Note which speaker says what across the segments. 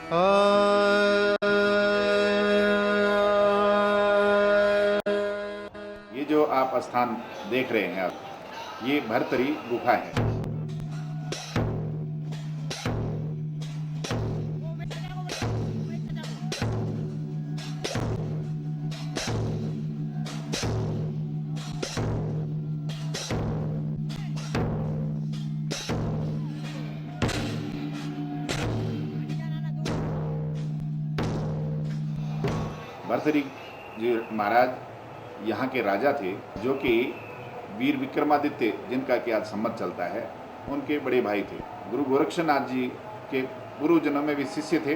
Speaker 1: ये जो आप स्थान देख रहे हैं आप, ये भर्तरी गुफा है। भर्तरी जी महाराज यहाँ के राजा थे, जो कि वीर विक्रमादित्य, जिनका कि आज सम्मत चलता है, उनके बड़े भाई थे। गुरु गोरक्षनाथ जी के पूर्व जन्म में भी शिष्य थे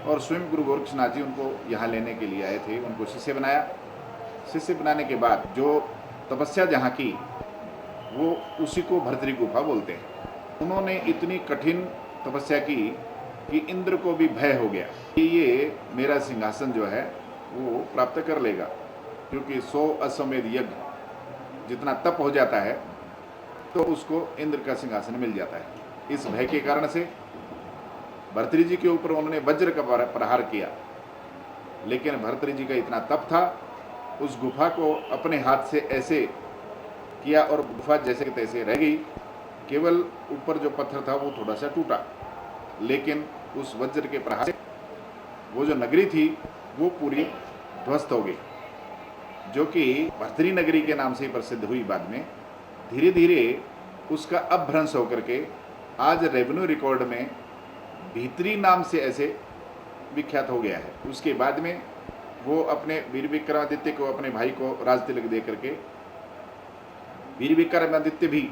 Speaker 1: और स्वयं गुरु गोरक्षनाथ जी उनको यहाँ लेने के लिए आए थे, उनको शिष्य बनाया। शिष्य बनाने के बाद जो तपस्या जहाँ की, वो उसी को भर्तरी गुफा बोलते हैं। उन्होंने इतनी कठिन तपस्या की कि इंद्र को भी भय हो गया कि ये मेरा सिंहासन जो है वो प्राप्त कर लेगा, क्योंकि 100 अश्वमेध यज्ञ जितना तप हो जाता है तो उसको इंद्र का सिंहासन मिल जाता है। इस भय के कारण से भर्तरी जी के ऊपर उन्होंने वज्र का प्रहार किया, लेकिन भर्तरी जी का इतना तप था, उस गुफा को अपने हाथ से ऐसे किया और गुफा जैसे कि तैसे रह गई। केवल ऊपर जो पत्थर था वो थोड़ा सा टूटा, लेकिन उस वज्र के प्रहार से वो जो नगरी थी वो पूरी ध्वस्त हो गई, जो कि भर्तरी नगरी के नाम से ही प्रसिद्ध हुई। बाद में धीरे धीरे उसका अपभ्रंश होकर के आज रेवेन्यू रिकॉर्ड में भीतरी नाम से ऐसे विख्यात हो गया है। उसके बाद में वो अपने वीर विक्रमादित्य को, अपने भाई को राज तिलक दे करके, वीर विक्रमादित्य भी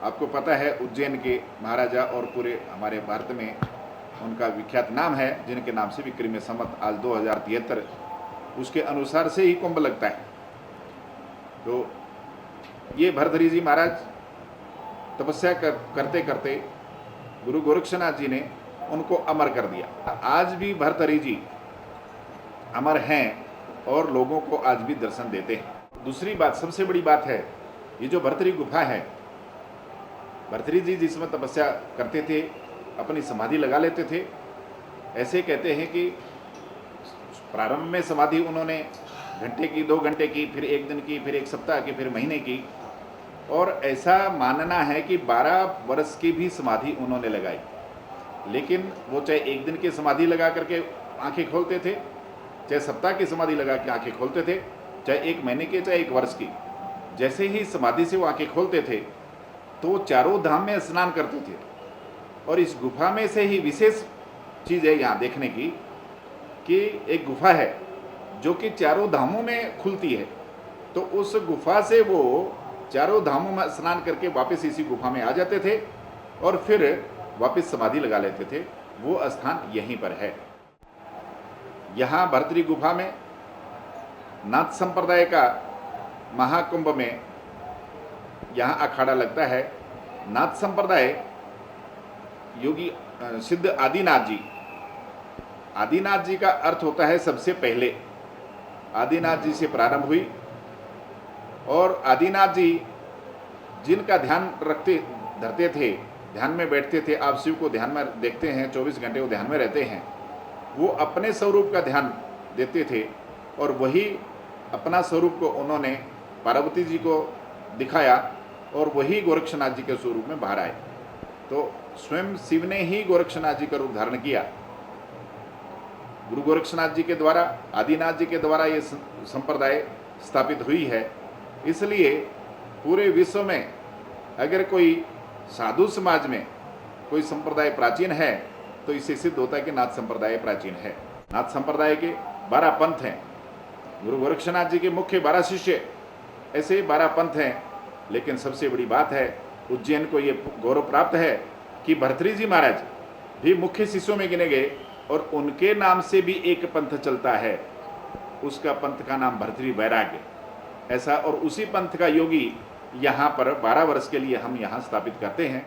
Speaker 1: आपको पता है उज्जैन के महाराजा और पूरे हमारे भारत में उनका विख्यात नाम है, जिनके नाम से विक्रमी संवत आज 2073 उसके अनुसार से ही कुंभ लगता है। तो ये भर्तरी जी महाराज तपस्या करते करते गुरु गोरक्षनाथ जी ने उनको अमर कर दिया। आज भी भर्तरी जी अमर हैं और लोगों को आज भी दर्शन देते हैं। दूसरी बात, सबसे बड़ी बात है, ये जो भर्तरी गुफा है, भर्तरी जी जिसमें तपस्या करते थे, अपनी समाधि लगा लेते थे। ऐसे कहते हैं कि प्रारंभ में समाधि उन्होंने घंटे की, 2 घंटे की, फिर 1 दिन की, फिर 1 सप्ताह की, फिर महीने की, और ऐसा मानना है कि 12 वर्ष की भी समाधि उन्होंने लगाई। लेकिन वो चाहे 1 दिन की समाधि लगा करके आंखें खोलते थे, चाहे सप्ताह की समाधि लगा के आंखें खोलते थे, चाहे 1 महीने की, चाहे 1 वर्ष की। जैसे ही समाधि से वो आंखें खोलते थे तो चारों धाम में स्नान करते थे। और इस गुफा में से ही विशेष चीज़ है यहाँ देखने की कि एक गुफा है जो कि चारों धामों में खुलती है। तो उस गुफा से वो चारों धामों में स्नान करके वापस इसी गुफा में आ जाते थे और फिर वापस समाधि लगा लेते थे। वो स्थान यहीं पर है। यहाँ भर्तरी गुफा में नाथ संप्रदाय का महाकुंभ में यहाँ अखाड़ा लगता है। नाथ संप्रदाय योगी सिद्ध आदिनाथ जी, आदिनाथ जी का अर्थ होता है सबसे पहले। आदिनाथ जी से प्रारंभ हुई और आदिनाथ जी जिनका ध्यान धरते थे, ध्यान में बैठते थे। आप शिव को ध्यान में देखते हैं, 24 घंटे वो ध्यान में रहते हैं। वो अपने स्वरूप का ध्यान देते थे और वही अपना स्वरूप को उन्होंने पार्वती जी को दिखाया और वही गोरक्षनाथ जी के स्वरूप में बाहर आए। तो स्वयं शिव ने ही गोरक्षनाथ जी का रूप धारण किया। गुरु गोरक्षनाथ जी के द्वारा, आदिनाथ जी के द्वारा ये संप्रदाय स्थापित हुई है। इसलिए पूरे विश्व में अगर कोई साधु समाज में कोई संप्रदाय प्राचीन है तो इससे सिद्ध होता है कि नाथ संप्रदाय प्राचीन है। नाथ संप्रदाय के 12 पंथ हैं। गुरु गोरक्षनाथ जी के मुख्य 12 शिष्य, ऐसे 12 पंथ हैं। लेकिन सबसे बड़ी बात है, उज्जैन को ये गौरव प्राप्त है कि भर्तरी जी महाराज भी मुख्य शिष्यों में गिने गए और उनके नाम से भी एक पंथ चलता है। उसका पंथ का नाम भर्तरी वैराग्य ऐसा, और उसी पंथ का योगी यहाँ पर 12 वर्ष के लिए हम यहाँ स्थापित करते हैं।